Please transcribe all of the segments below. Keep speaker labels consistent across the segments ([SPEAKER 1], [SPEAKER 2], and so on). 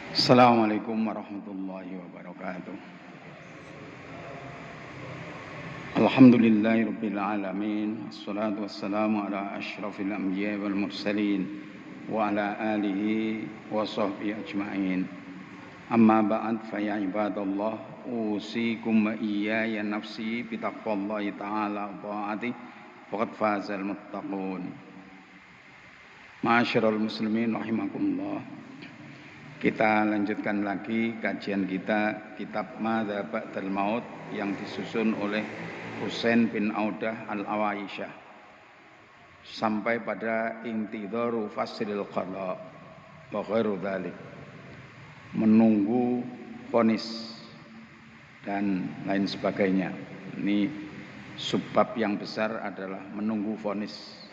[SPEAKER 1] Assalamualaikum warahmatullahi wabarakatuh. Alhamdulillahirabbil alamin. Wassalatu wassalamu ala asyrafil anbiya'i wal mursalin wa ala alihi wa sahbihi ajma'in. Amma ba'd fa ya ibadallah usikum wa iyaya nafsi bi taqwallahi ta'ala wa ta'ati faqad fazal muttaqun. Ma'asyiral muslimin rahimakumullah. Kita lanjutkan lagi kajian kita kitab Madza Ba'dal Maut yang disusun oleh Husain bin Audah Al-Awaisyah sampai pada intidharu fasilil qada wa ghairu dzalik, menunggu vonis dan lain sebagainya. Ini subbab yang besar adalah menunggu vonis.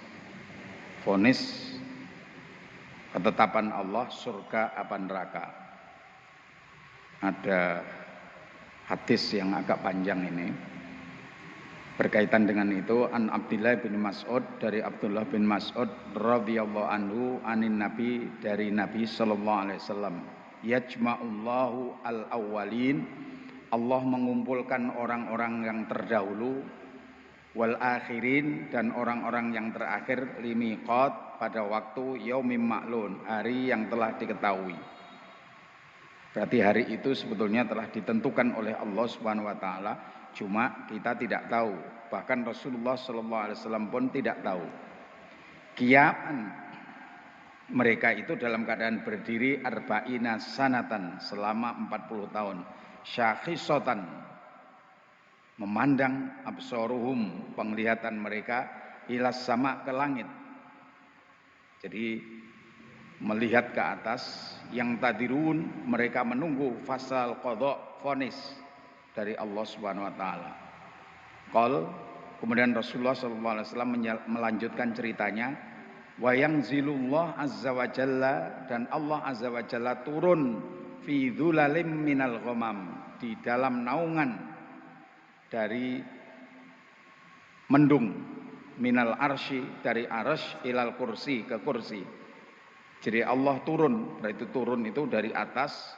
[SPEAKER 1] Vonis ketetapan Allah surga apa neraka. Ada hadis yang agak panjang ini berkaitan dengan itu. An Abdullah bin Mas'ud, dari Abdullah bin Mas'ud radhiyallahu anhu, anin Nabi, dari Nabi sallallahu alaihi wasallam, yajma'ullahu al-awwalin, Allah mengumpulkan orang-orang yang terdahulu, wal akhirin, dan orang-orang yang terakhir, limiqat, pada waktu yaumim ma'lun, hari yang telah diketahui. Berarti hari itu sebetulnya telah ditentukan oleh Allah Subhanahu wa taala, cuma kita tidak tahu. Bahkan Rasulullah sallallahu alaihi wasallam pun tidak tahu. Qiyaman mereka itu dalam keadaan berdiri arba'ina sanatan, selama 40 tahun. Syakhisatan, memandang, absaruhum, penglihatan mereka, ilas sama, ke langit. Jadi melihat ke atas. Yang tadirun, mereka menunggu fasal qadha, vonis dari Allah Subhanahu wa taala. Qol, kemudian Rasulullah sallallahu alaihi wasallam melanjutkan ceritanya, wa yanzilullah azza wa jalla, dan Allah azza wa jalla turun fi dzulalim minal ghamam, di dalam naungan dari mendung, minal arsy, dari arsy, ilal kursi, ke kursi. Jadi Allah turun, berarti turun itu dari atas,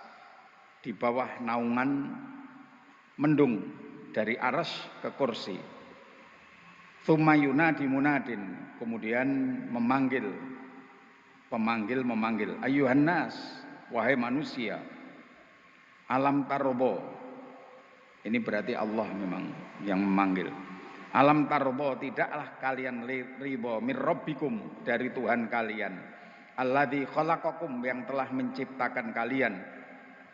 [SPEAKER 1] di bawah naungan mendung, dari arsy ke kursi. Tsumma yunadi munadin, kemudian memanggil, pemanggil memanggil, ayyuhan nas, wahai manusia, alam tarobo. Ini berarti Allah memang yang memanggil. Alam tarobo, tidaklah kalian ridho mir rabbikum, dari Tuhan kalian, alladzi khalaqakum, yang telah menciptakan kalian,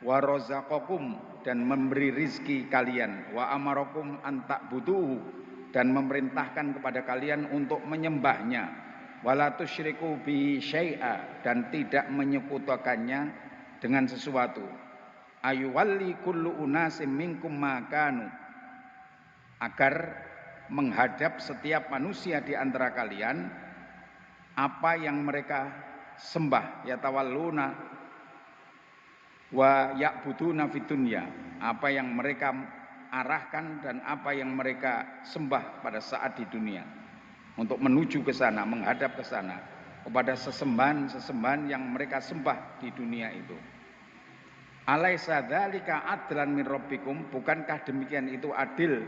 [SPEAKER 1] wa razaqakum, dan memberi rizki kalian, wa amarakum an ta'buduhu, dan memerintahkan kepada kalian untuk menyembahnya, wala tusyriku bihi syai'a, dan tidak menyekutukannya dengan sesuatu. Ayuwalli kullu unasim minkum makanu, agar menghadap setiap manusia di antara kalian apa yang mereka sembah, yatawalluna wa ya'buduna fid dunya, apa yang mereka arahkan dan apa yang mereka sembah pada saat di dunia, untuk menuju ke sana, menghadap ke sana, kepada sesembahan-sesembahan yang mereka sembah di dunia itu. Alaisa dzalika adlan min rabbikum, bukankah demikian itu adil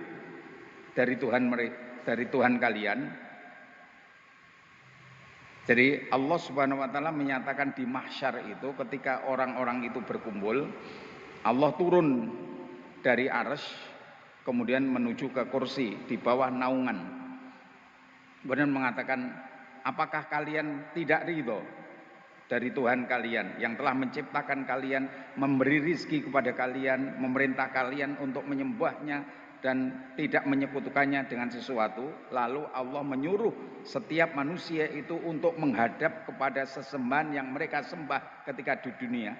[SPEAKER 1] dari Tuhan kalian? Jadi Allah Subhanahu wa taala menyatakan di mahsyar itu, ketika orang-orang itu berkumpul, Allah turun dari arsy, kemudian menuju ke kursi di bawah naungan. Kemudian mengatakan, apakah kalian tidak ridho dari Tuhan kalian yang telah menciptakan kalian, memberi rizki kepada kalian, memerintah kalian untuk menyembahnya dan tidak menyekutukannya dengan sesuatu. Lalu Allah menyuruh setiap manusia itu untuk menghadap kepada sesembahan yang mereka sembah ketika di dunia.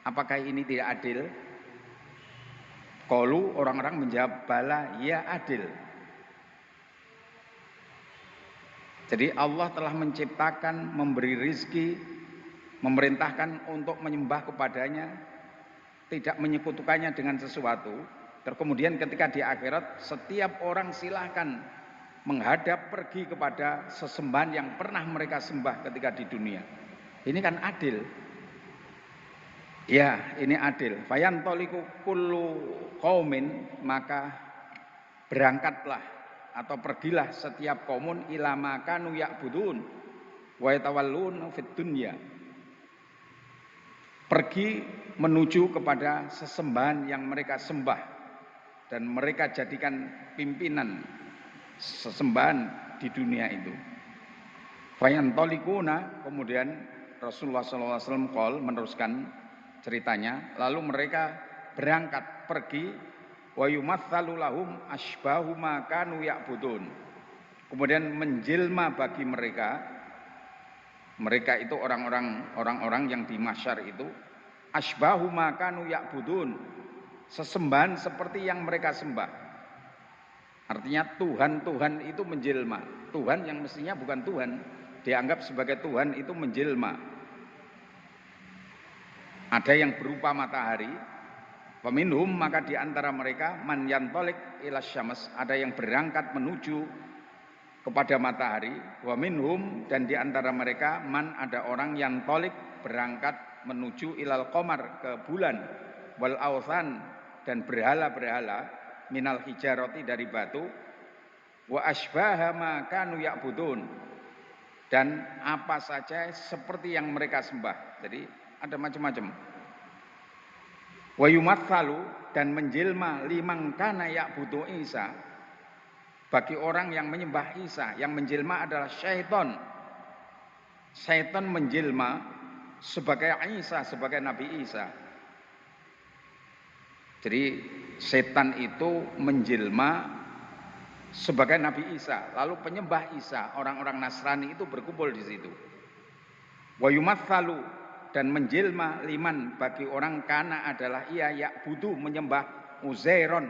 [SPEAKER 1] Apakah ini tidak adil? Qalu, orang-orang menjawab, bala, ya adil. Jadi Allah telah menciptakan, memberi rizki, memerintahkan untuk menyembah kepadanya, tidak menyekutukannya dengan sesuatu. Kemudian ketika di akhirat, setiap orang silahkan menghadap, pergi kepada sesembahan yang pernah mereka sembah ketika di dunia. Ini kan adil. Ya, ini adil. Fayantoliku kullu qaumin, maka berangkatlah atau pergilah setiap kaumun ila makanu ya'budun wa yatawallun fid dunya. Pergi menuju kepada sesembahan yang mereka sembah dan mereka jadikan pimpinan sesembahan di dunia itu. Fayantolikuna, kemudian Rasulullah SAW meneruskan ceritanya, lalu mereka berangkat pergi wa yumatsalu lahum asbahu ma kanu ya'budun. Kemudian menjelma bagi mereka itu orang-orang yang di mahsyar itu asbahu ma kanu ya'budun, sesembahan seperti yang mereka sembah. Artinya Tuhan itu menjelma. Tuhan yang mestinya bukan Tuhan, dianggap sebagai Tuhan itu menjelma. Ada yang berupa matahari, peminhum, maka di antara mereka man yantolik ila syams, ada yang berangkat menuju kepada matahari, wa minhum, dan di antara mereka man, ada orang yang tolik berangkat menuju ilal qamar, ke bulan, wal authan, dan berhala-berhala, minal hijarati, dari batu, wa asbaha ma kanu ya'budun, dan apa saja seperti yang mereka sembah. Jadi ada macam-macam. Wa yumatsalu, dan menjelma liman kana ya'budu Isa, bagi orang yang menyembah Isa. Yang menjelma adalah syaitan. Syaitan menjelma sebagai Isa, sebagai Nabi Isa. Jadi setan itu menjelma sebagai Nabi Isa. Lalu penyembah Isa, orang-orang Nasrani itu berkumpul di situ. Wa yumatsalu, dan menjelma liman, bagi orang kana adalah ia ya'budu, menyembah Uzairon.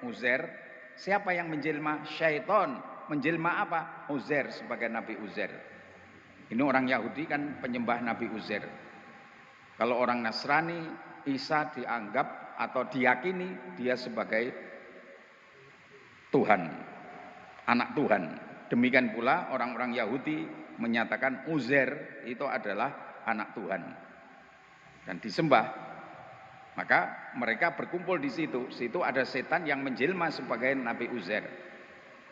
[SPEAKER 1] Uzair, siapa yang menjelma? Syaitan. Menjelma apa? Uzair, sebagai Nabi Uzair. Ini orang Yahudi kan penyembah Nabi Uzair. Kalau orang Nasrani, Isa dianggap atau diyakini dia sebagai Tuhan, anak Tuhan. Demikian pula orang-orang Yahudi menyatakan Uzair itu adalah anak Tuhan dan disembah. Maka mereka berkumpul di situ. Situ ada setan yang menjelma sebagai Nabi Uzair.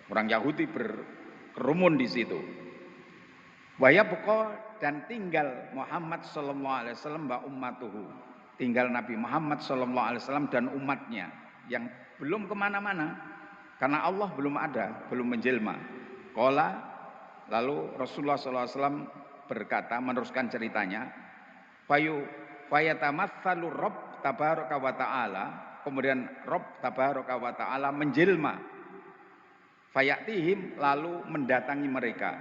[SPEAKER 1] Orang Yahudi berkerumun di situ. Wa yabqa, dan tinggal Muhammad sallallahu alaihi wasallam wa ummatuhu. Tinggal Nabi Muhammad sallallahu alaihi wasallam dan umatnya yang belum kemana-mana karena Allah belum ada, belum menjelma. Qala, lalu Rasulullah sallallahu alaihi wasallam berkata, meneruskan ceritanya, fayatamatsalu Rabb tabaraka wa ta'ala, kemudian Rabb tabaraka wa ta'ala menjelma, fayatihim, lalu mendatangi mereka,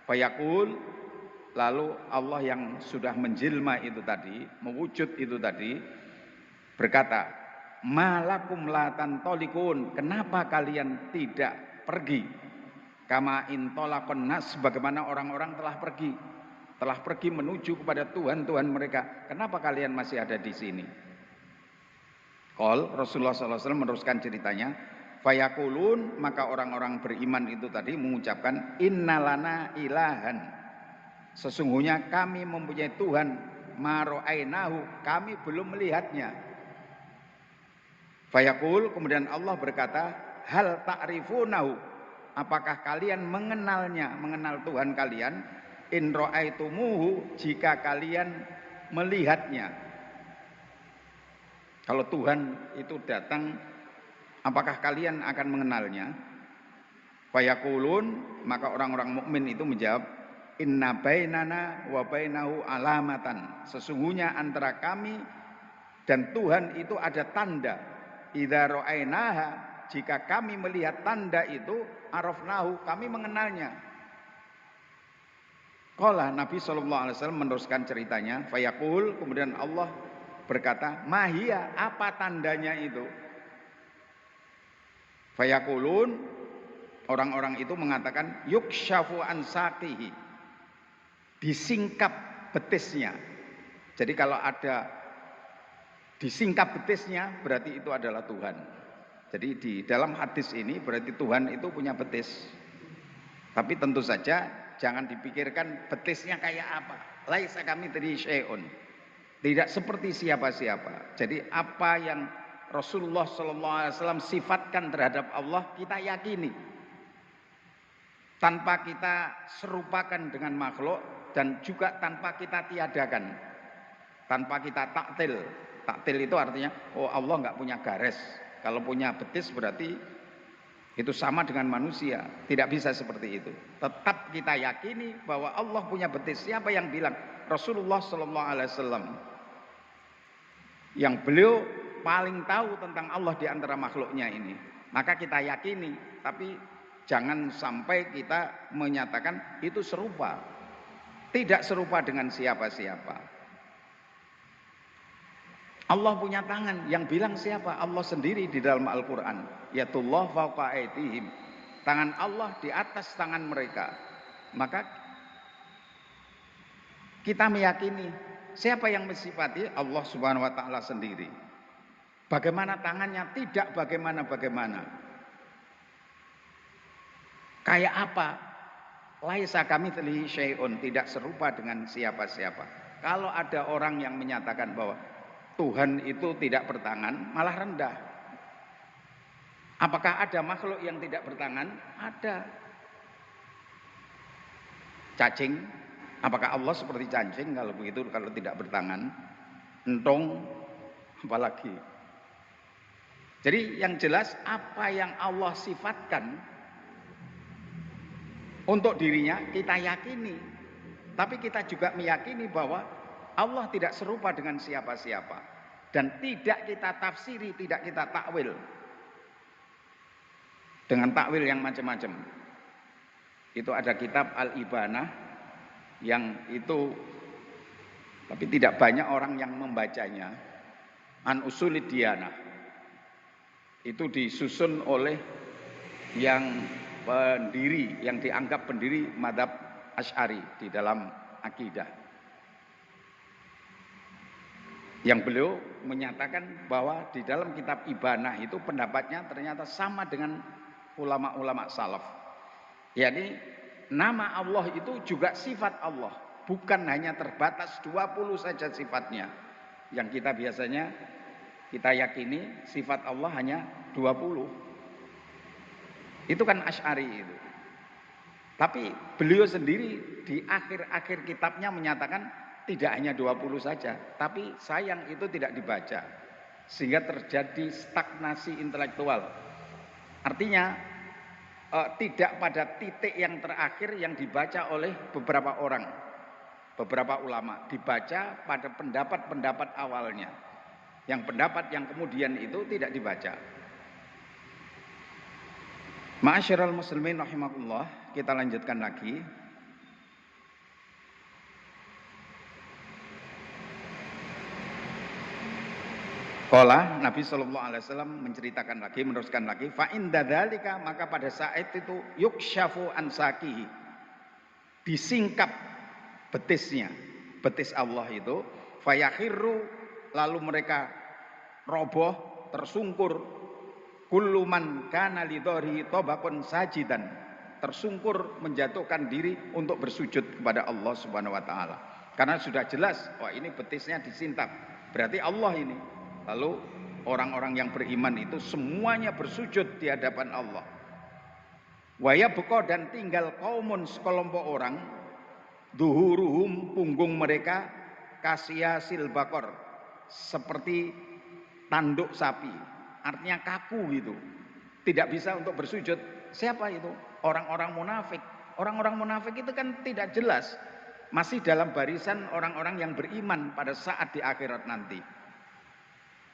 [SPEAKER 1] fayaqul, lalu Allah yang sudah menjelma itu tadi, mewujud itu tadi, berkata, malakum la tantolikun, kenapa kalian tidak pergi? Kama intolakon nas, bagaimana orang-orang telah pergi menuju kepada Tuhan mereka. Kenapa kalian masih ada di sini? Qol, Rasulullah SAW meneruskan ceritanya, fayaqulun, maka orang-orang beriman itu tadi mengucapkan, innalana ilahan, sesungguhnya kami mempunyai Tuhan, maro'ainahu, kami belum melihatnya. Fayaqul, kemudian Allah berkata, hal ta'rifunahu, apakah kalian mengenalnya, mengenal Tuhan kalian? In ra'aitumuhu, jika kalian melihatnya. Kalau Tuhan itu datang, apakah kalian akan mengenalnya? Fayaqulun, maka orang-orang mukmin itu menjawab, inna bainana wa bainahu alamatan, sesungguhnya antara kami dan Tuhan itu ada tanda. Idza ra'ainaha, jika kami melihat tanda itu, arafnahu, kami mengenalnya. Qala, Nabi SAW meneruskan ceritanya, fayaqul, kemudian Allah berkata, mahia, apa tandanya itu? Fayaqulun, orang-orang itu mengatakan, yukshafu an saqihi, disingkap betisnya. Jadi kalau ada disingkap betisnya, berarti itu adalah Tuhan. Jadi di dalam hadis ini berarti Tuhan itu punya betis. Tapi tentu saja jangan dipikirkan betisnya kayak apa. Laisa kami tadi syai'un. Tidak seperti siapa-siapa. Jadi apa yang Rasulullah SAW sifatkan terhadap Allah kita yakini. Tanpa kita serupakan dengan makhluk dan juga tanpa kita tiadakan. Tanpa kita taktil. Taktil itu artinya, oh Allah nggak punya garis. Kalau punya betis berarti itu sama dengan manusia. Tidak bisa seperti itu. Tetap kita yakini bahwa Allah punya betis. Siapa yang bilang? Rasulullah SAW. Yang beliau paling tahu tentang Allah di antara makhluknya ini. Maka kita yakini, tapi jangan sampai kita menyatakan itu serupa. Tidak serupa dengan siapa-siapa. Allah punya tangan, yang bilang siapa? Allah sendiri di dalam Al-Quran. Yatullah fawqa aydihim. Tangan Allah di atas tangan mereka. Maka kita meyakini siapa yang mensifati? Allah Subhanahu wa taala sendiri. Bagaimana tangannya? Tidak bagaimana-bagaimana. Kayak apa? Laisa kamitslihi syai'un, tidak serupa dengan siapa-siapa. Kalau ada orang yang menyatakan bahwa Tuhan itu tidak bertangan, malah rendah. Apakah ada makhluk yang tidak bertangan? Ada. Cacing, apakah Allah seperti cacing kalau begitu, kalau tidak bertangan? Entong, apalagi. Jadi yang jelas apa yang Allah sifatkan untuk dirinya kita yakini. Tapi kita juga meyakini bahwa Allah tidak serupa dengan siapa-siapa. Dan tidak kita tafsiri, tidak kita takwil. Dengan takwil yang macam-macam. Itu ada kitab Al-Ibanah yang itu, tapi tidak banyak orang yang membacanya. An Usulid Diyanah. Itu disusun oleh yang pendiri, yang dianggap pendiri mazhab Asy'ari di dalam akidah. Yang beliau menyatakan bahwa di dalam kitab Ibanah itu pendapatnya ternyata sama dengan ulama-ulama salaf. Yakni nama Allah itu juga sifat Allah, bukan hanya terbatas 20 saja sifatnya. Yang kita biasanya kita yakini sifat Allah hanya 20. Itu kan Asy'ari itu. Tapi beliau sendiri di akhir-akhir kitabnya menyatakan tidak hanya 20 saja, tapi sayang itu tidak dibaca. Sehingga terjadi stagnasi intelektual. Artinya tidak pada titik yang terakhir yang dibaca oleh beberapa orang, beberapa ulama. Dibaca pada pendapat-pendapat awalnya. Yang pendapat yang kemudian itu tidak dibaca. Ma'asyiral muslimin rahimakumullah, kita lanjutkan lagi. Qala Nabi sallallahu alaihi wasallam menceritakan lagi, meneruskan lagi, fa inda dzalika, maka pada saat itu yukshafu an saqihi, disingkap betisnya, betis Allah itu, fayakhirru, lalu mereka roboh, tersungkur, kullu man kana lidhari tabaqun sajidan, tersungkur menjatuhkan diri untuk bersujud kepada Allah Subhanahu wa taala. Karena sudah jelas, wah ini betisnya disintap, berarti Allah ini. Lalu orang-orang yang beriman itu semuanya bersujud di hadapan Allah. Wa yabqa, dan tinggal kaumun, sekelompok orang, duhuruhum, punggung mereka, kasyasil bakor, seperti tanduk sapi. Artinya kaku gitu. Tidak bisa untuk bersujud. Siapa itu? Orang-orang munafik. Orang-orang munafik itu kan tidak jelas. Masih dalam barisan orang-orang yang beriman pada saat di akhirat nanti.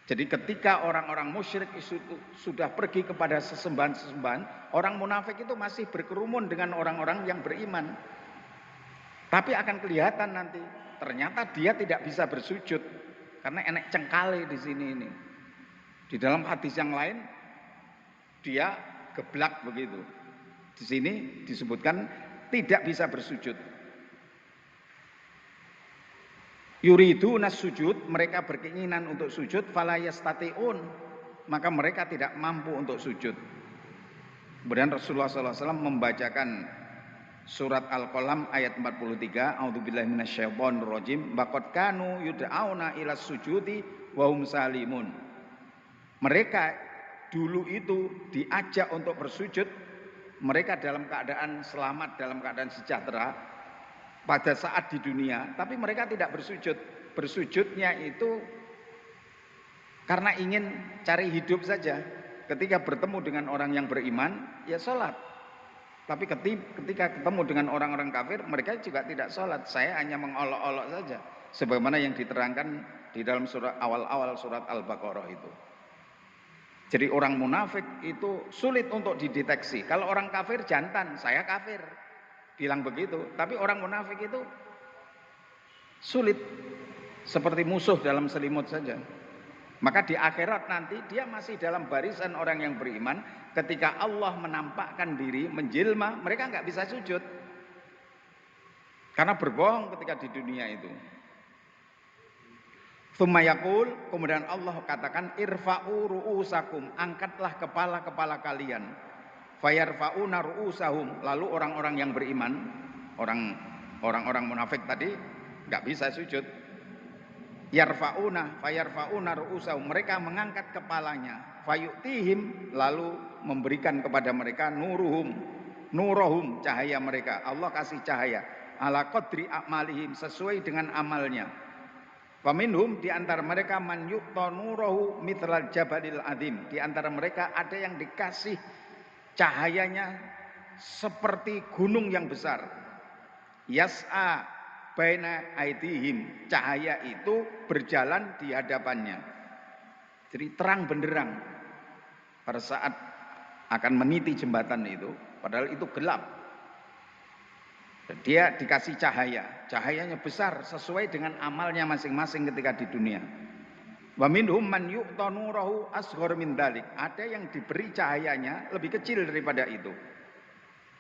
[SPEAKER 1] Jadi ketika orang-orang musyrik itu sudah pergi kepada sesembahan-sesembahan, orang munafik itu masih berkerumun dengan orang-orang yang beriman. Tapi akan kelihatan nanti, ternyata dia tidak bisa bersujud karena enek cengkale di sini ini. Di dalam hadis yang lain dia geblak begitu. Di sini disebutkan tidak bisa bersujud. Yuriduna sujud, mereka berkeinginan untuk sujud, fala yastati'un, maka mereka tidak mampu untuk sujud. Kemudian Rasulullah SAW membacakan Surat Al-Qalam ayat 43, A'udzubillahi minasyaitonirrajim, baqad kanu yud'auna ilas sujudi wa hum salimun. Mereka dulu itu diajak untuk bersujud, mereka dalam keadaan selamat, dalam keadaan sejahtera pada saat di dunia, tapi mereka tidak bersujud. Bersujudnya itu karena ingin cari hidup saja. Ketika bertemu dengan orang yang beriman, ya sholat. Tapi ketika ketemu dengan orang-orang kafir, mereka juga tidak sholat. Saya hanya mengolok-olok saja. Sebagaimana yang diterangkan di dalam surat awal-awal surat Al-Baqarah itu. Jadi orang munafik itu sulit untuk dideteksi. Kalau orang kafir jantan, saya kafir. Bilang begitu. Tapi orang munafik itu sulit. Seperti musuh dalam selimut saja. Maka di akhirat nanti dia masih dalam barisan orang yang beriman. Ketika Allah menampakkan diri, menjelma, mereka nggak bisa sujud. Karena berbohong ketika di dunia itu. Tsumma yaqul, kemudian Allah katakan, irfa'u ru'usakum, angkatlah kepala-kepala kalian. Fayarfa'una ru'usahum, lalu orang-orang yang beriman, orang-orang munafik tadi nggak bisa sujud. Fayarfa'una ru'usahum, mereka mengangkat kepalanya. Fayu'tihim, lalu memberikan kepada mereka nurohum, cahaya mereka. Allah kasih cahaya ala qadri a'malihim, sesuai dengan amalnya. Faminhum, di antara mereka man yu'ta nurohu mithlal jabalil azim, di antara mereka ada yang dikasih cahayanya seperti gunung yang besar. Yas'a baina aidihim, cahaya itu berjalan di hadapannya. Jadi terang benderang pada saat akan meniti jembatan itu, padahal itu gelap. Dia dikasih cahaya, cahayanya besar sesuai dengan amalnya masing-masing ketika di dunia. Wa minhum man yu'ta nurahu asghar min dzalik, ada yang diberi cahayanya lebih kecil daripada itu.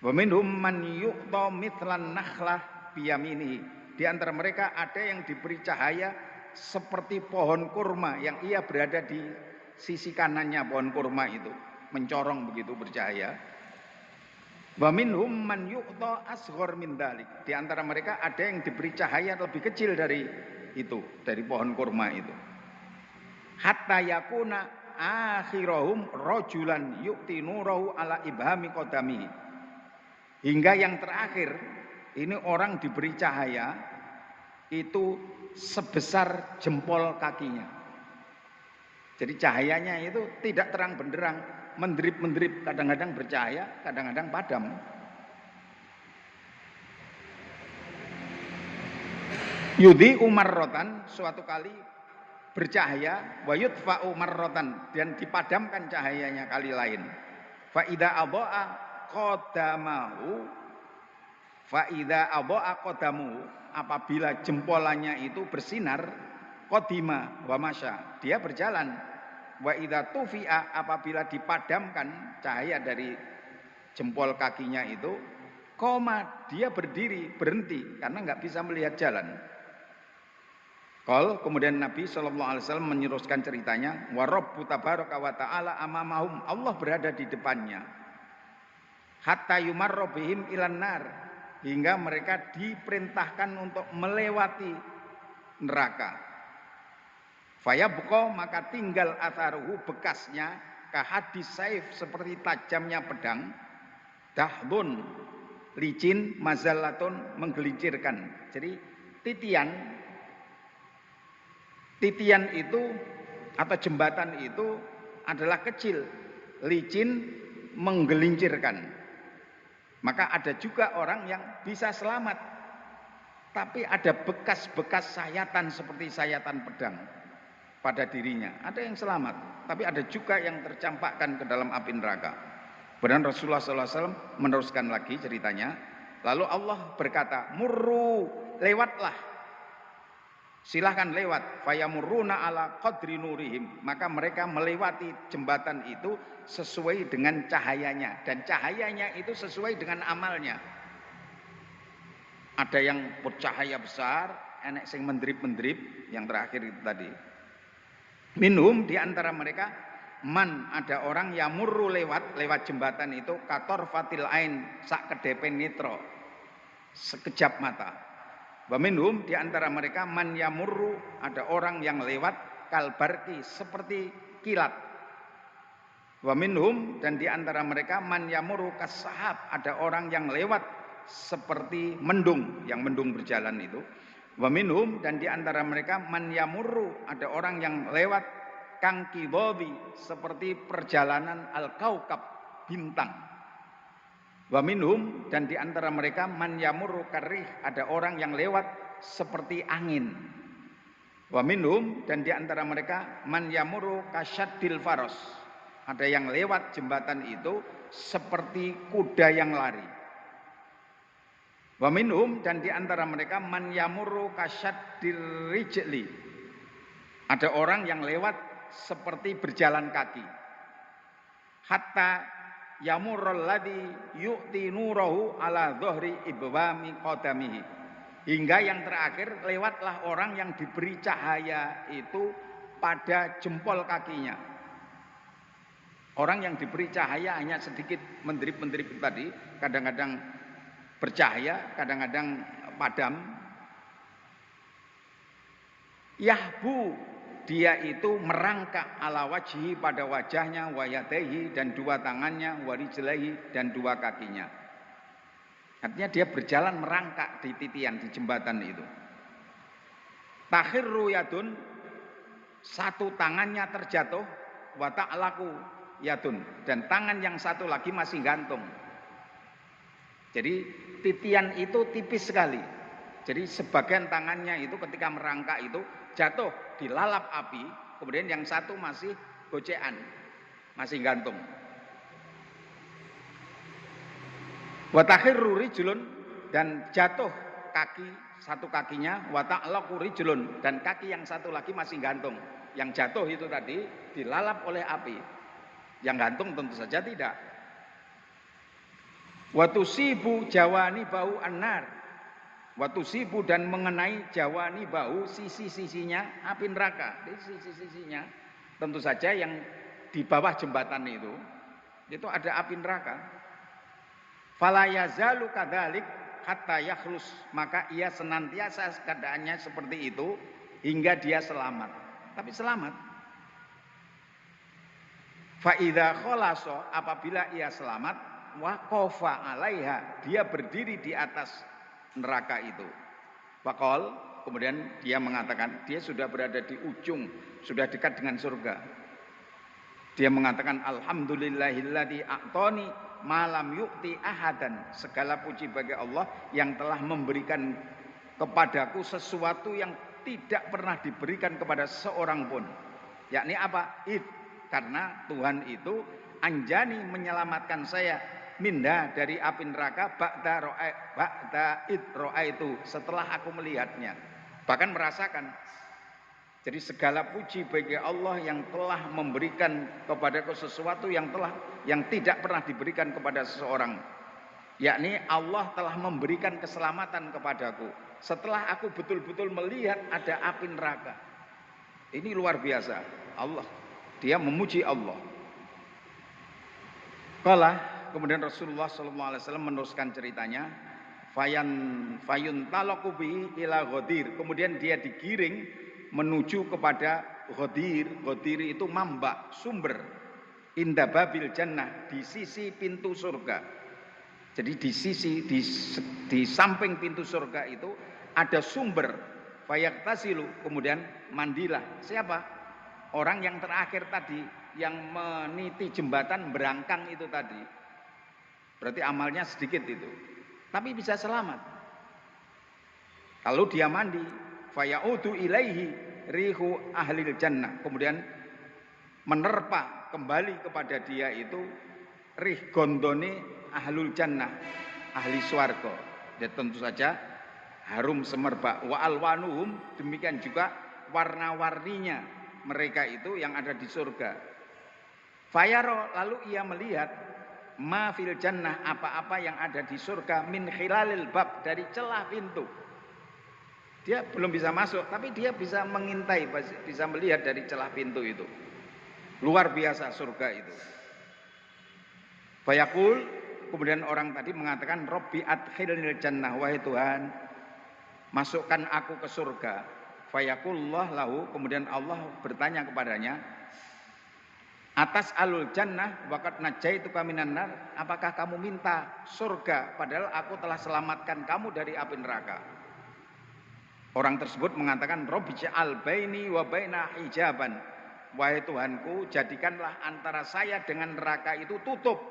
[SPEAKER 1] Wa minhum man yu'ta mithlan nakhlah biyaminihi, di antara mereka ada yang diberi cahaya seperti pohon kurma yang ia berada di sisi kanannya pohon kurma itu, mencorong begitu bercahaya. Wa minhum man yu'ta asghar min dzalik, di antara mereka ada yang diberi cahaya lebih kecil dari itu, dari pohon kurma itu. Hatta yakuna akhirahum rajulan yu'ti nurahu ala ibhami qadami, hingga yang terakhir ini orang diberi cahaya itu sebesar jempol kakinya. Jadi cahayanya itu tidak terang benderang, menderip-menderip, kadang-kadang bercahaya, kadang-kadang padam. Yudhi umarrotan, suatu kali bercahaya, wa yudfa'u marrotan, dan dipadamkan cahayanya kali lain. Fa'idha adha'a qadamu, apabila jempolannya itu bersinar, qadima wa masya, dia berjalan. Wa idza tufi'a, apabila dipadamkan cahaya dari jempol kakinya itu, koma, dia berdiri, berhenti karena nggak bisa melihat jalan. Kemudian Nabi SAW meneruskan ceritanya, wa rabbu tabaraka wa ta'ala amamahum, Allah berada di depannya. Hatta yumarra bihim ilan nar, hingga mereka diperintahkan untuk melewati neraka. Fayabqa, maka tinggal atharuhu, bekasnya, kahadis saif, seperti tajamnya pedang, dahdun, licin, mazallatun, menggelincirkan. Jadi titian itu atau jembatan itu adalah kecil, licin, menggelincirkan. Maka ada juga orang yang bisa selamat, tapi ada bekas-bekas sayatan seperti sayatan pedang pada dirinya. Ada yang selamat, tapi ada juga yang tercampakkan ke dalam api neraka. Kemudian Rasulullah SAW meneruskan lagi ceritanya. Lalu Allah berkata, murru, lewatlah, silahkan lewat. Fayamurruna ala qadri nurihim, maka mereka melewati jembatan itu sesuai dengan cahayanya, dan cahayanya itu sesuai dengan amalnya. Ada yang bercahaya besar, enek sing menderip-menderip, yang terakhir itu tadi. Minhum, di antara mereka, man, ada orang yang murru lewat jembatan itu, kator fatil ain, sak kedepen nitro, sekejap mata. Wa minhum, di antara mereka man yamurru, ada orang yang lewat kalbarki, seperti kilat. Wa minhum, dan di antara mereka man yamurru kasahab, ada orang yang lewat seperti mendung, yang mendung berjalan itu. Wa minhum, dan di antara mereka man yamurru, ada orang yang lewat kang kidobi, seperti perjalanan al-kaukab, bintang. Wa minhum, dan di antara mereka man yamurru karih, ada orang yang lewat seperti angin. Wa minhum, dan di antara mereka man yamurru kasyaddil faros, ada yang lewat jembatan itu seperti kuda yang lari. Wa minhum, dan di antara mereka man yamurru kasyaddil rijli, ada orang yang lewat seperti berjalan kaki. Hatta yamurrul ladzi yu'ti nurahu ala dhahri ibwami qadamihi, hingga yang terakhir lewatlah orang yang diberi cahaya itu pada jempol kakinya. Orang yang diberi cahaya hanya sedikit menderip-menderip tadi, kadang-kadang bercahaya, kadang-kadang padam. Yahbu, dia itu merangkak ala wajhi, pada wajahnya, wayadehi, dan dua tangannya, warijlehi, dan dua kakinya. Artinya dia berjalan merangkak di titian, di jembatan itu. Takhirru yadun, satu tangannya terjatuh, wa ta'laku yadun, dan tangan yang satu lagi masih gantung. Jadi titian itu tipis sekali. Jadi sebagian tangannya itu ketika merangkak itu jatuh, dilalap api, kemudian yang satu masih gocean, masih gantung. Wa takhirru rijlun, dan jatuh kaki, satu kakinya, wa ta'laqu rijlun, dan kaki yang satu lagi masih gantung. Yang jatuh itu tadi dilalap oleh api. Yang gantung tentu saja tidak. Wa tusibu jawani bau annar, waktu sibu, dan mengenai jawani bau, sisi-sisinya api neraka. Di sisi-sisinya tentu saja yang di bawah jembatan itu ada api neraka. Fala yazalu kadzalik hatta yakhlus, maka ia senantiasa keadaannya seperti itu hingga dia selamat. Tapi selamat. Fa idza khalasa, apabila ia selamat, waqafa alaiha, dia berdiri di atas neraka itu. Faqal, kemudian dia mengatakan, dia sudah berada di ujung, sudah dekat dengan surga. Dia mengatakan, alhamdulillahilladzi a'tani ma lam yu'ti ahadan, segala puji bagi Allah yang telah memberikan kepadaku sesuatu yang tidak pernah diberikan kepada seorang pun. Yakni apa? Karena Tuhan itu anjani, menyelamatkan saya, minda, dari api neraka, ba'da ro'a itu, setelah aku melihatnya, bahkan merasakan. Jadi segala puji bagi Allah yang telah memberikan kepadaku sesuatu yang tidak pernah diberikan kepada seseorang. Yakni Allah telah memberikan keselamatan kepadaku setelah aku betul-betul melihat ada api neraka. Ini luar biasa. Allah, dia memuji Allah. Kemudian Rasulullah SAW meneruskan ceritanya, fayun talaku bihi ila Ghadir, kemudian dia digiring menuju kepada Ghadir. Ghadir itu mamba, sumber, inda babil jannah, di sisi pintu surga. Jadi di samping pintu surga itu ada sumber. Fayaktasilu, kemudian mandilah. Siapa? Orang yang terakhir tadi, yang meniti jembatan berangkang itu tadi. Berarti amalnya sedikit itu, tapi bisa selamat. Kalau dia mandi, fayaudu ilaihi rihu ahlil jannah, kemudian menerpa kembali kepada dia itu rih gondone ahlul jannah, ahli swarga. Dan tentu saja harum semerbak. Wa alwanuhum, demikian juga warna-warninya mereka itu yang ada di surga. Fayaro, lalu ia melihat ma fil jannah, apa-apa yang ada di surga, min khilalil bab, dari celah pintu. Dia belum bisa masuk, tapi dia bisa mengintai, bisa melihat dari celah pintu itu. Luar biasa surga itu. Fayaqul, kemudian orang tadi mengatakan Robbi adkhilnil jannah, wahai Tuhan masukkan aku ke surga. Fayakullah lahu, kemudian Allah bertanya kepadanya, atas alul jannah waqad najaituka minan nar, apakah kamu minta surga padahal aku telah selamatkan kamu dari api neraka? Orang tersebut mengatakan Rabbi ja'al baini wa baina hijaban, wahai Tuhanku jadikanlah antara saya dengan neraka itu tutup,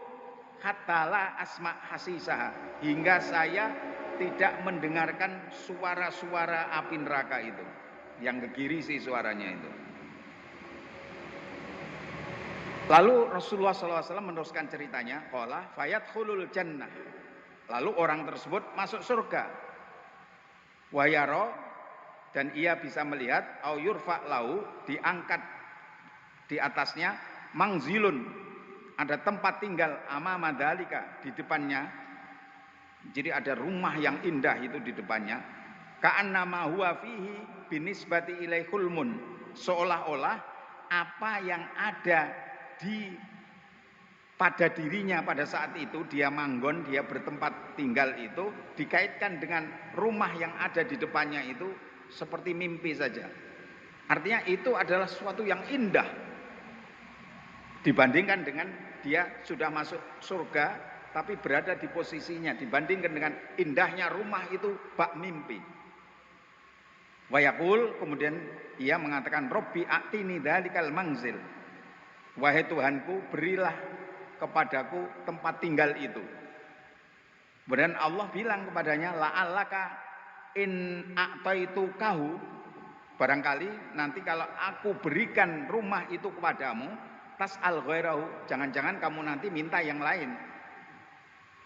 [SPEAKER 1] hatta la asma hasisah, hingga saya tidak mendengarkan suara-suara api neraka itu, yang gegirisi suaranya itu. Lalu Rasulullah SAW meneruskan ceritanya, qala fayadkhulul jannah, lalu orang tersebut masuk surga, wayaro, dan ia bisa melihat, au yurfa lahu, diangkat di atasnya, mangzilun, ada tempat tinggal, amama dalika, di depannya. Jadi ada rumah yang indah itu di depannya. Ka'annama huwa fihi binisbati ilai khulmun, seolah-olah apa yang ada pada dirinya pada saat itu dia manggon, dia bertempat tinggal itu dikaitkan dengan rumah yang ada di depannya itu seperti mimpi saja. Artinya itu adalah sesuatu yang indah dibandingkan dengan dia sudah masuk surga tapi berada di posisinya, dibandingkan dengan indahnya rumah itu bak mimpi. Wayakul, kemudian ia mengatakan Robbi a'tini dzalikal manzil, wahai Tuhanku berilah kepadaku tempat tinggal itu. Kemudian Allah bilang kepadanya, la'allaka in a'taitukahu, barangkali nanti kalau aku berikan rumah itu kepadamu, tas'al ghairahu, jangan-jangan kamu nanti minta yang lain.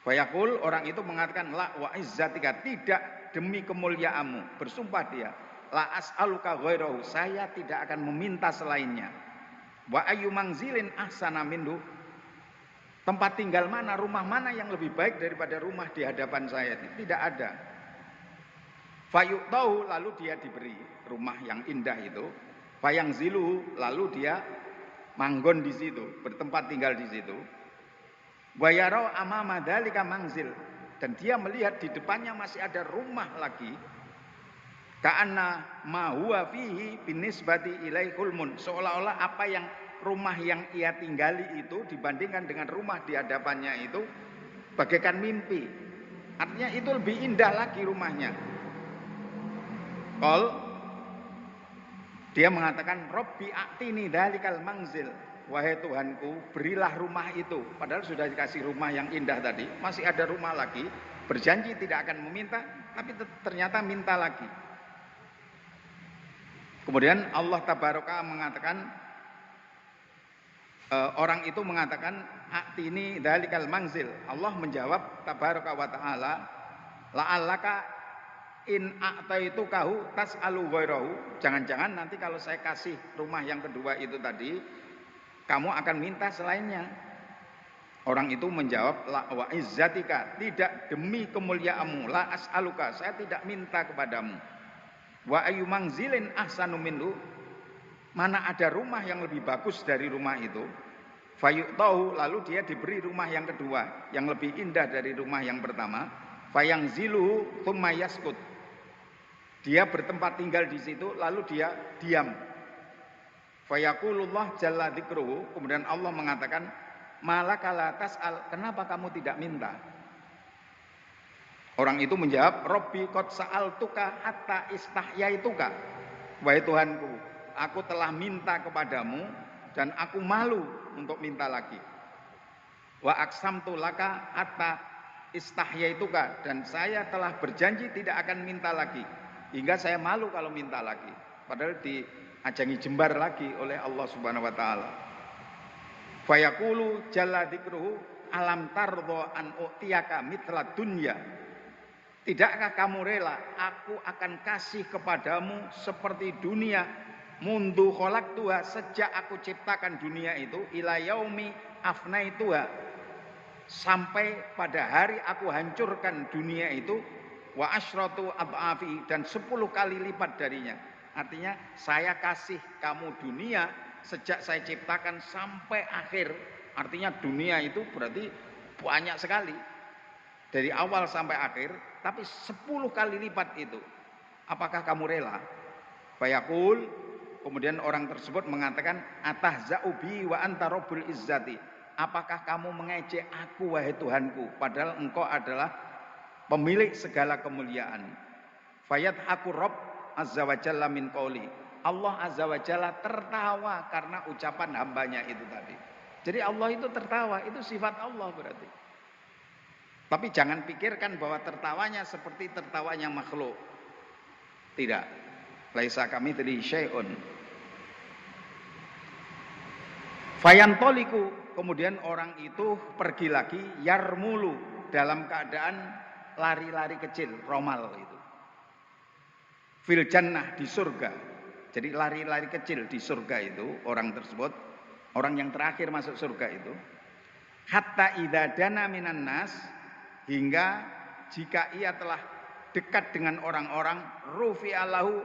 [SPEAKER 1] Fayaqul, orang itu mengatakan, la wa izzatika, tidak, demi kemuliaanmu, bersumpah dia, la as'aluka ghairahu, saya tidak akan meminta selainnya. Wa ayu mangzilin ahsana minhu, tempat tinggal mana, rumah mana yang lebih baik daripada rumah di hadapan saya? Tidak ada. Fayu'tahu, lalu dia diberi rumah yang indah itu. Fayangziluhu, lalu dia manggon di situ, bertempat tinggal di situ. Wa yarau amama dzalika manzil, dan dia melihat di depannya masih ada rumah lagi. Ka'anna ma huwa fihi binisbati ilai khulmun, seolah-olah apa yang rumah yang ia tinggali itu dibandingkan dengan rumah di hadapannya itu bagaikan mimpi. Artinya itu lebih indah lagi rumahnya. Qol, dia mengatakan Robbi a'tini dzalikal manzil, wahai Tuhanku berilah rumah itu. Padahal sudah dikasih rumah yang indah tadi, masih ada rumah lagi, berjanji tidak akan meminta, tapi ternyata minta lagi. Kemudian Allah Tabaraka mengatakan, orang itu mengatakan a'tini dzalikal manzil. Allah menjawab Tabaraka wa ta'ala, la'allaka in a'taitukahu tas'alu ghairahu, jangan-jangan nanti kalau saya kasih rumah yang kedua itu tadi kamu akan minta selainnya. Orang itu menjawab, la wa izzatika, tidak, demi kemuliaanmu, la as'aluka, saya tidak minta kepadamu. Wa ayu mangzilin ahsanu minhu, mana ada rumah yang lebih bagus dari rumah itu. Fayu'tahu, lalu dia diberi rumah yang kedua yang lebih indah dari rumah yang pertama. Fayangziluhu tsumma yaskut, dia bertempat tinggal di situ lalu dia diam. Fayaqulullah jalla dzikruhu, kemudian Allah mengatakan, malaka la tas'al, kenapa kamu tidak minta? Orang itu menjawab, Robbi qad sa'altuka hatta istahyaituka, wahai Tuhanku, aku telah minta kepadamu dan aku malu untuk minta lagi. Wa aqsamtu laka hatta istahyaituka, dan saya telah berjanji tidak akan minta lagi, hingga saya malu kalau minta lagi. Padahal diajangi jembar lagi oleh Allah Subhanahu wa taala. Fayaqulu jalla dzikruhu, alam tardha an u'tiyaka mithla dunya, tidakkah kamu rela aku akan kasih kepadamu seperti dunia, mundu khalaqtuha, sejak aku ciptakan dunia itu, ila yaumi afnaituha, sampai pada hari aku hancurkan dunia itu, wa asyratu adhafi, dan 10 kali lipat darinya. Artinya saya kasih kamu dunia sejak saya ciptakan sampai akhir. Artinya dunia itu berarti banyak sekali. Dari awal sampai akhir, tapi 10 kali lipat itu. Apakah kamu rela? Fayaqul, kemudian orang tersebut mengatakan, atahza'u bi wa anta rabbul izzati. Apakah kamu mengejek aku wahai Tuhanku, padahal engkau adalah pemilik segala kemuliaan. Fayat aku Rabb azza wa jalla min qauli. Allah azza wa jalla tertawa karena ucapan hambanya itu tadi. Jadi Allah itu tertawa, itu sifat Allah berarti. Tapi jangan pikirkan bahwa tertawanya seperti tertawanya makhluk. Tidak. Laisa kamitslihi syai'un. Fayantoliku, kemudian orang itu pergi lagi yarmulu dalam keadaan lari-lari kecil, romal itu. Fil jannah, di surga. Jadi lari-lari kecil di surga itu orang tersebut, orang yang terakhir masuk surga itu. Hatta idza dana minan nas, hingga jika ia telah dekat dengan orang-orang, rufi'alahu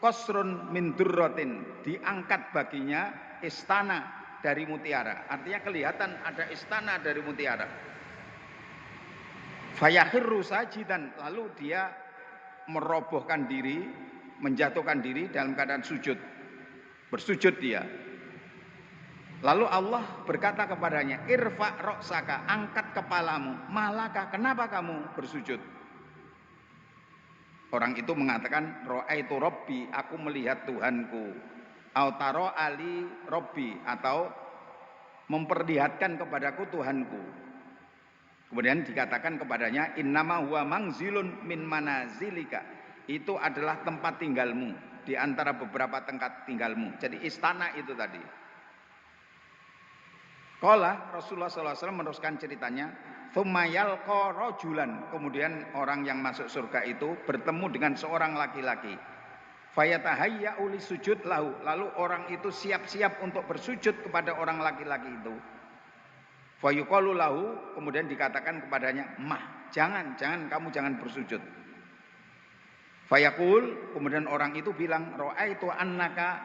[SPEAKER 1] qasrun min durratin, diangkat baginya istana dari mutiara. Artinya kelihatan ada istana dari mutiara. Fayakhirru sajidan, lalu dia merobohkan diri, menjatuhkan diri dalam keadaan sujud. Bersujud dia. Lalu Allah berkata kepadanya, irfa' ra'saka, angkat kepalamu. Malaka, kenapa kamu bersujud? Orang itu mengatakan, ra'aitu rabbi, aku melihat Tuhanku. Autaro ali rabbi, atau memperlihatkan kepadaku Tuhanku. Kemudian dikatakan kepadanya, innama huwa mangzilun min manazilika. Itu adalah tempat tinggalmu, di antara beberapa tempat tinggalmu. Jadi istana itu tadi. Qala Rasulullah SAW meneruskan ceritanya, tsumma yalqa rajulan, kemudian orang yang masuk surga itu bertemu dengan seorang laki-laki. Fayatahayya'u lisujud lahu, lalu orang itu siap-siap untuk bersujud kepada orang laki-laki itu. Fayuqalu lahu, kemudian dikatakan kepadanya, jangan kamu jangan bersujud. Fayaqul, kemudian orang itu bilang, ra'aitu annaka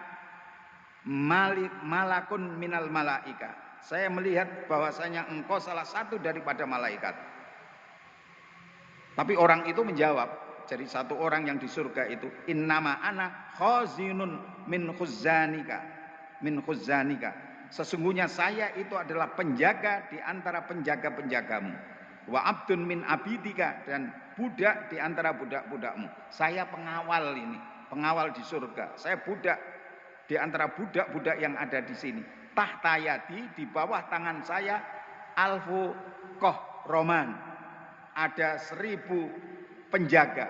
[SPEAKER 1] malakun minal malaika. Saya melihat bahwasanya engkau salah satu daripada malaikat. Tapi orang itu menjawab, jadi satu orang yang di surga itu, innama ana khazinun min khuzzanika. Sesungguhnya saya itu adalah penjaga di antara penjaga-penjagamu. Wa abdun min abidika, dan budak di antara budak-budakmu. Saya pengawal ini, pengawal di surga. Saya budak di antara budak-budak yang ada di sini. Tahta yadi, di bawah tangan saya, alfu roman, ada 1000 penjaga,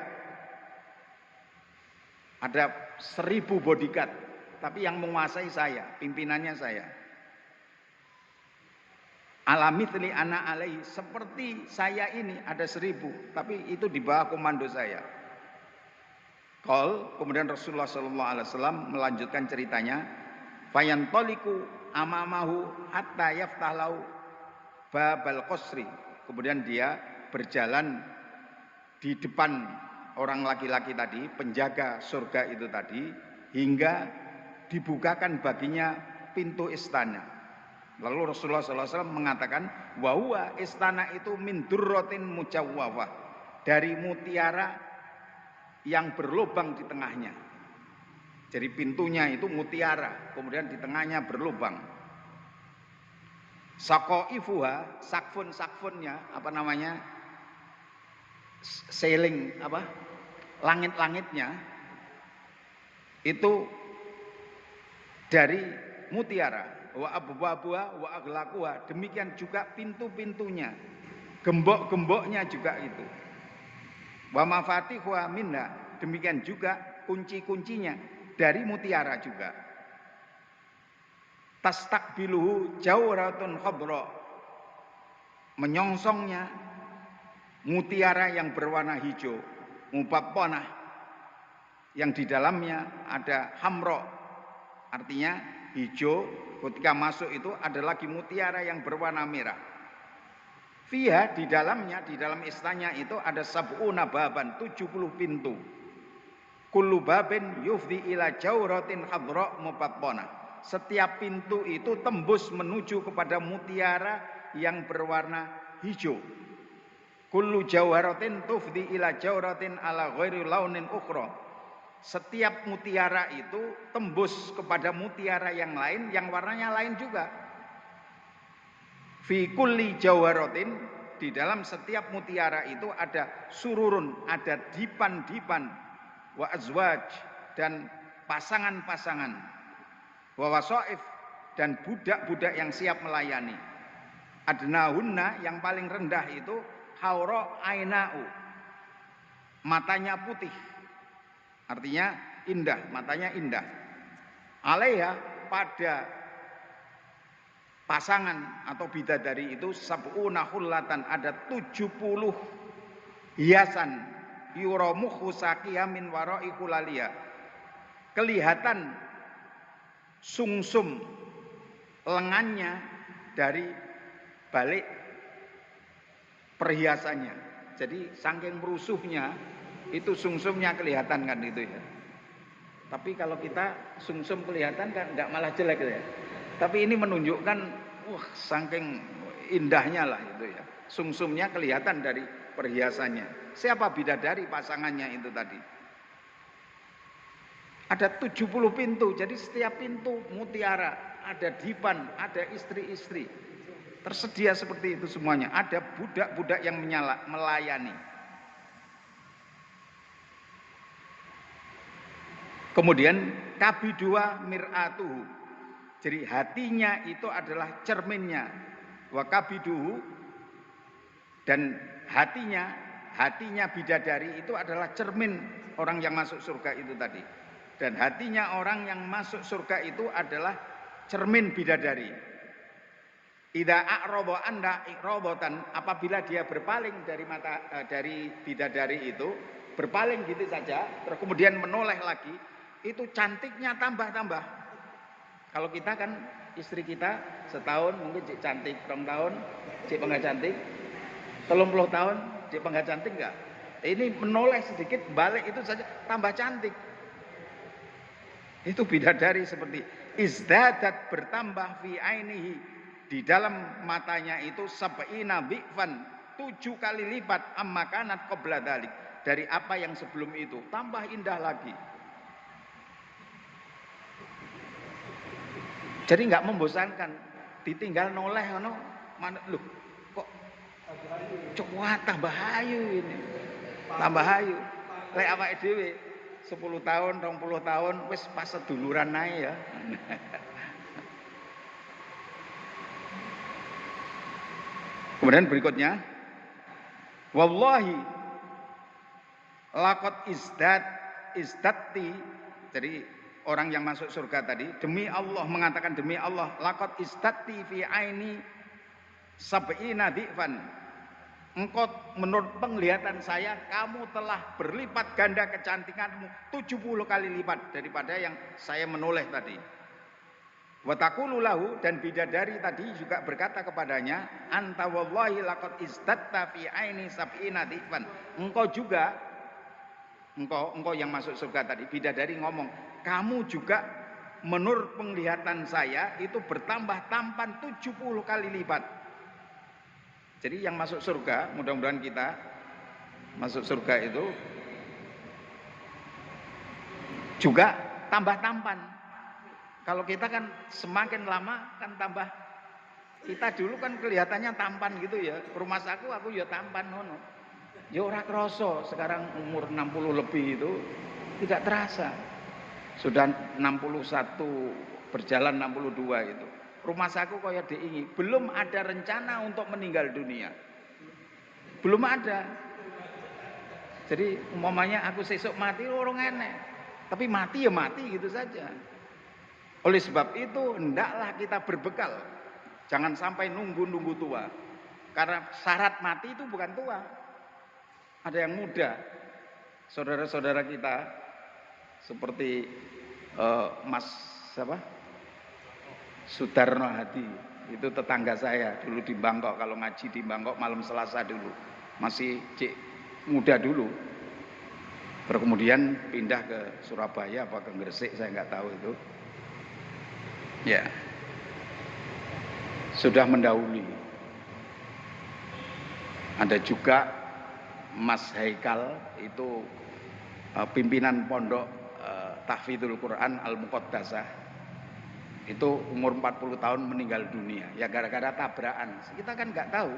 [SPEAKER 1] ada 1000 bodyguard, tapi yang menguasai saya, pimpinannya saya. Alamitsli ana alaihi, seperti saya ini ada 1000, tapi itu di bawah komando saya. Kemudian Rasulullah SAW melanjutkan ceritanya, fayantoliku amamahu hatta yaftahlau babal qasri. Kemudian dia berjalan di depan orang laki-laki tadi, penjaga surga itu tadi, hingga dibukakan baginya pintu istana. Lalu Rasulullah SAW mengatakan, wa huwa, istana itu min durratin mujawwafah, dari mutiara yang berlubang di tengahnya. Jadi pintunya itu mutiara, kemudian di tengahnya berlubang. Saqaifuha, sakfun-sakfunnya, apa namanya? Ceiling, apa? Langit-langitnya itu dari mutiara. Wa abwabuha wa aghlaquha, demikian juga pintu-pintunya, gembok-gemboknya juga itu. Wa mafatihuha minha, demikian juga kunci-kuncinya dari mutiara juga. Tastakbiluhu jawratun khadra, menyongsongnya mutiara yang berwarna hijau, mubabbonah, yang di dalamnya ada hamro, artinya hijau. Ketika masuk itu ada lagi mutiara yang berwarna merah. Fiha, di dalamnya, di dalam istananya itu ada sab'una baban, 70 pintu. Kullu babin yufdi ila jawratin khadra mubabbonah. Setiap pintu itu tembus menuju kepada mutiara yang berwarna hijau. Kullu jawharatin tufdi ila jawharatin ala ghairi launin ukhra. Setiap mutiara itu tembus kepada mutiara yang lain yang warnanya lain juga. Fi kulli jawharatin, di dalam setiap mutiara itu ada sururun, ada dipan-dipan, wa azwaj, dan pasangan-pasangan, wa wasaif, dan budak-budak yang siap melayani. Adnahunna, yang paling rendah itu haura aina'u, matanya putih, artinya indah, matanya indah. Alaiha, pada pasangan atau bidadari itu sab'una khullatan, ada 70 hiasan, yuramuhu saqiya min wara'i khulaliya, kelihatan sungsum lengannya dari balik perhiasannya. Jadi saking merusuhnya itu sungsumnya kelihatan kan itu ya. Tapi kalau kita sungsum kelihatan kan enggak malah jelek ya. Tapi ini menunjukkan saking indahnya lah itu ya. Sungsumnya kelihatan dari perhiasannya. Siapa bidadari pasangannya itu tadi? Ada 70 pintu. Jadi setiap pintu mutiara, ada dipan, ada istri-istri. Tersedia seperti itu semuanya. Ada budak-budak yang melayani. Kemudian kabidua mir'atuhu. Jadi hatinya itu adalah cerminnya. Wa kabiduhu, dan hatinya bidadari itu adalah cermin orang yang masuk surga itu tadi. Dan hatinya orang yang masuk surga itu adalah cermin bidadari. Idza a'rada anda i'radatan, apabila dia berpaling dari bidadari itu, berpaling gitu saja, terus kemudian menoleh lagi, itu cantiknya tambah-tambah. Kalau kita kan istri kita setahun mungkin cik cantik, 2 tahun cik enggak cantik, 30 tahun cik enggak cantik enggak. Ini menoleh sedikit, balik itu saja tambah cantik. Itu bidadari seperti izdadat, bertambah fi ainihi, di dalam matanya itu sab'ina bi'fan, 7 kali lipat amma kanat qabla dzalik, dari apa yang sebelum itu, tambah indah lagi. Jadi enggak membosankan, ditinggal noleh ono mana lho kok cowok tambah ayu ini. Tambah ayu. Lek awake dhewe 10 tahun, 20 tahun wis pas seduluran ae ya. Kemudian berikutnya, wallahi laqad izdatti, jadi orang yang masuk surga tadi, demi Allah, mengatakan demi Allah, laqad izdatti fi aini sab'ina dhi'fan, engkau menurut penglihatan saya kamu telah berlipat ganda kecantikanmu 70 kali lipat daripada yang saya menoleh tadi. Wa taqulu lahu, dan bidadari tadi juga berkata kepadanya, anta wallahi laqad izdatta fi aini sab'ina dhi'fan, engkau yang masuk surga tadi, bidadari ngomong, kamu juga menurut penglihatan saya itu bertambah tampan 70 kali lipat. Jadi yang masuk surga, mudah-mudahan kita masuk surga itu juga tambah tampan. Kalau kita kan semakin lama kan tambah, kita dulu kan kelihatannya tampan gitu ya. Rumah aku ya tampan ngono. Ya ora kroso, sekarang umur 60 lebih itu tidak terasa. Sudah 61, berjalan 62 itu. Rumah saku kaya diingi, belum ada rencana untuk meninggal dunia. Belum ada. Jadi umpamanya aku sesuk mati orang enek. Tapi mati ya mati gitu saja. Oleh sebab itu hendaklah kita berbekal. Jangan sampai nunggu-nunggu tua. Karena syarat mati itu bukan tua. Ada yang muda. Saudara-saudara kita seperti Mas siapa? Sudarno Hadi, itu tetangga saya dulu di Bangkok. Kalau ngaji di Bangkok malam Selasa dulu, masih muda dulu. Terus kemudian pindah ke Surabaya apa ke Gresik, saya nggak tahu itu. Ya, sudah mendahului. Ada juga Mas Haikal, itu pimpinan pondok Tahfidzul Quran Al-Muqaddasah. Itu umur 40 tahun meninggal dunia. Ya gara-gara tabrakan. Kita kan nggak tahu.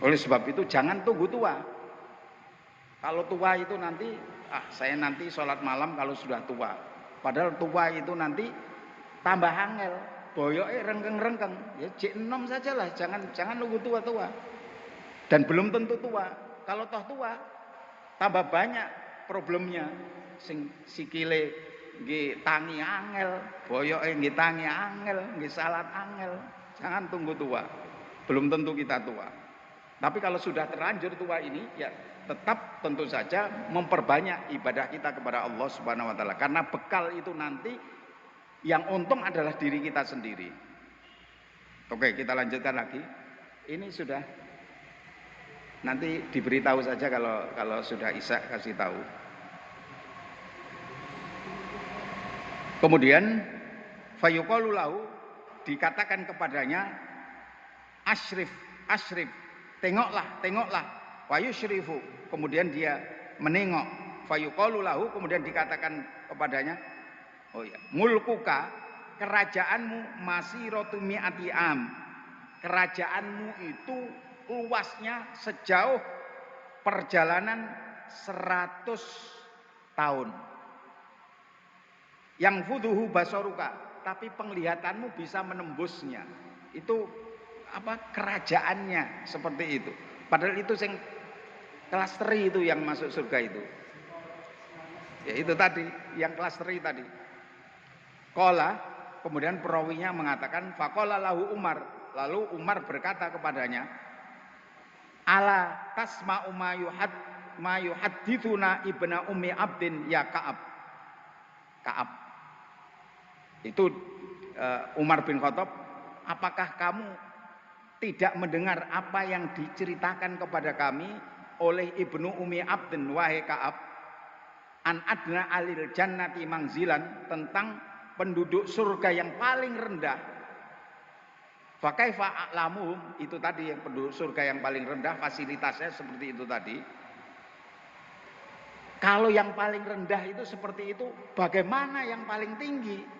[SPEAKER 1] Oleh sebab itu jangan tunggu tua. Kalau tua itu nanti, saya nanti sholat malam kalau sudah tua. Padahal tua itu nanti tambah angel. Boyoknya rengkeng-rengkeng. Ya cek enom sajalah, jangan nunggu tua-tua. Dan belum tentu tua. Kalau toh tua, tambah banyak problemnya. Sing sikile nggih tangi angel, boyoke nggih tangi angel, nggih salat angel. Jangan tunggu tua. Belum tentu kita tua. Tapi kalau sudah terlanjur tua ini, ya tetap tentu saja memperbanyak ibadah kita kepada Allah Subhanahu wa taala. Karena bekal itu nanti yang untung adalah diri kita sendiri. Oke, kita lanjutkan lagi. Ini sudah, nanti diberitahu saja kalau sudah isya, kasih tahu. Kemudian fayuqalu lahu, dikatakan kepadanya asyrif, tengoklah wa yusyrifu, kemudian dia menengok. Fayuqalu lahu, kemudian dikatakan kepadanya, oh ya, mulkuka, kerajaanmu masiratu mi'ati am, kerajaanmu itu luasnya sejauh perjalanan 100 tahun. Yang fuduhu basoruka, tapi penglihatanmu bisa menembusnya. Itu apa, kerajaannya seperti itu. Padahal itu sing kelas 3 itu yang masuk surga itu. Ya itu tadi, yang kelas 3 tadi. Qala, kemudian perawinya mengatakan faqala lahu Umar, lalu Umar berkata kepadanya, ala tasma'u ma yuhaddithuna ibna ummi abdin ya Ka'ab. Itu Umar bin Khattab, apakah kamu tidak mendengar apa yang diceritakan kepada kami oleh ibnu Ummi Abdin, wahai Ka'ab, an adna alil jannati mangzilan, tentang penduduk surga yang paling rendah. Fa kaifa a'lamuhum, itu tadi yang penduduk surga yang paling rendah, fasilitasnya seperti itu tadi. Kalau yang paling rendah itu seperti itu, bagaimana yang paling tinggi?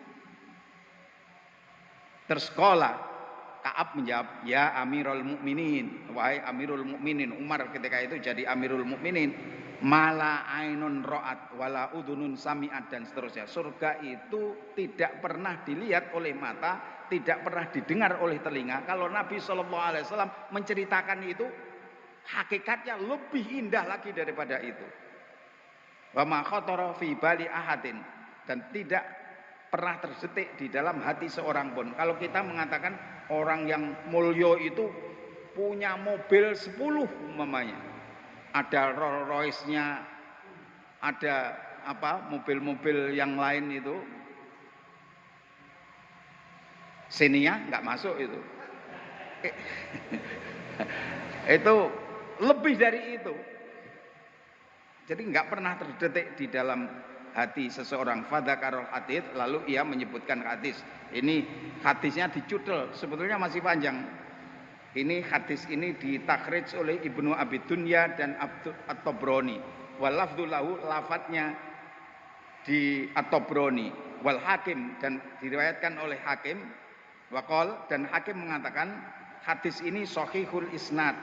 [SPEAKER 1] Tersekolah, Ka'ab menjawab, ya Amirul Mukminin, wahai Amirul Mukminin. Umar ketika itu jadi Amirul Mukminin. Mala ainun ra'at wala udhunun sami'at, dan seterusnya. Surga itu tidak pernah dilihat oleh mata, tidak pernah didengar oleh telinga. Kalau Nabi SAW menceritakan itu, hakikatnya lebih indah lagi daripada itu. Wa ma khatara fi bali ahadin, dan tidak pernah tersetik di dalam hati seorang pun. Kalau kita mengatakan orang yang mulya itu punya mobil 10 umpamanya, ada Rolls Royce-nya, ada mobil-mobil yang lain itu, Xenia nggak masuk itu. Itu lebih dari itu. Jadi nggak pernah terdetik di dalam hati seseorang. Fadzakarul hadits, lalu ia menyebutkan hadis. Ini hadisnya dicudel, sebetulnya masih panjang. Ini hadis ini ditakhrij oleh Ibnu Abi Dunya dan At-Tabrani. Wal lafdzu lahu, lafadznya di At-Tabrani. Wal Hakim, dan diriwayatkan oleh Hakim. Waqal, dan Hakim mengatakan hadis ini sahihul isnad,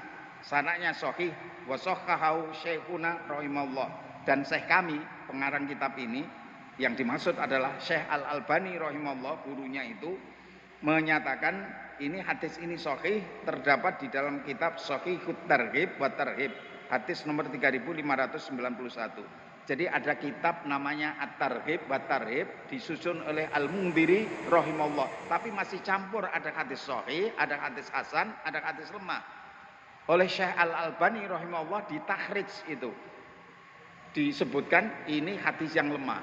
[SPEAKER 1] sanadnya sahih, wa sahahahu Syekhuna rahimallah. Dan Syekh kami, pengarang kitab ini, yang dimaksud adalah Syekh Al-Albani rahimahullah, gurunya itu, menyatakan ini hadis ini sahih, terdapat di dalam kitab Shahihut Targhib wa Tarhib, hadis nomor 3591. Jadi ada kitab namanya At-Targhib wa Tarhib, disusun oleh Al-Mundhiri rahimahullah, tapi masih campur, ada hadis sahih, ada hadis hasan, ada hadis lemah. Oleh Syekh Al-Albani rahimahullah ditakhrij itu, disebutkan ini hadis yang lemah,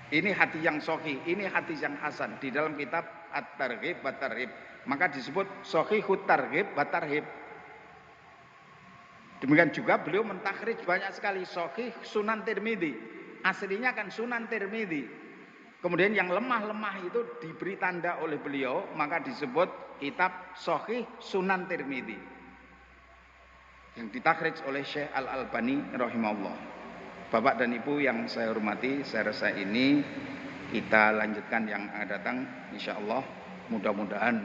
[SPEAKER 1] ini hadis yang sahih, ini hadis yang hasan di dalam kitab At-Targhib wa Tarhib, maka disebut Shahihut Targhib wa Tarhib. Demikian juga beliau mentakhrij banyak sekali Sahih Sunan Tirmidzi, aslinya kan Sunan Tirmidzi, kemudian yang lemah-lemah itu diberi tanda oleh beliau, maka disebut kitab Sahih Sunan Tirmidzi. yang ditakhrij oleh Syekh Al-Albani rahimahullah. Bapak dan Ibu yang saya hormati, saya rasa ini kita lanjutkan yang akan datang insyaallah. Mudah-mudahan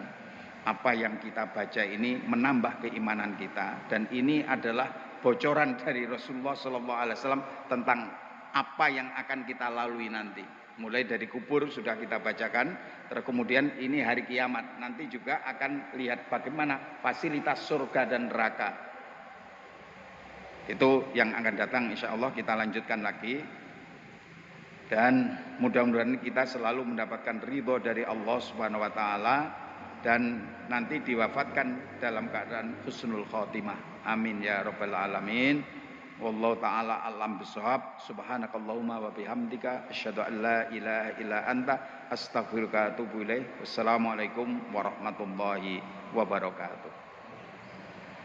[SPEAKER 1] apa yang kita baca ini menambah keimanan kita, dan ini adalah bocoran dari Rasulullah SAW tentang apa yang akan kita lalui nanti. Mulai dari kubur sudah kita bacakan, terus kemudian ini hari kiamat, nanti juga akan lihat bagaimana fasilitas surga dan neraka. Itu yang akan datang insyaallah kita lanjutkan lagi. Dan mudah-mudahan kita selalu mendapatkan ridho dari Allah Subhanahu wa taala dan nanti diwafatkan dalam keadaan husnul khotimah. Amin ya rabbal alamin. Wallahu taala alam bisawab. Subhanakallahumma wa bihamdika asyhadu an la ilaha illa anta astaghfiruka wa atubu ilaik. Wassalamualaikum warahmatullahi wabarakatuh.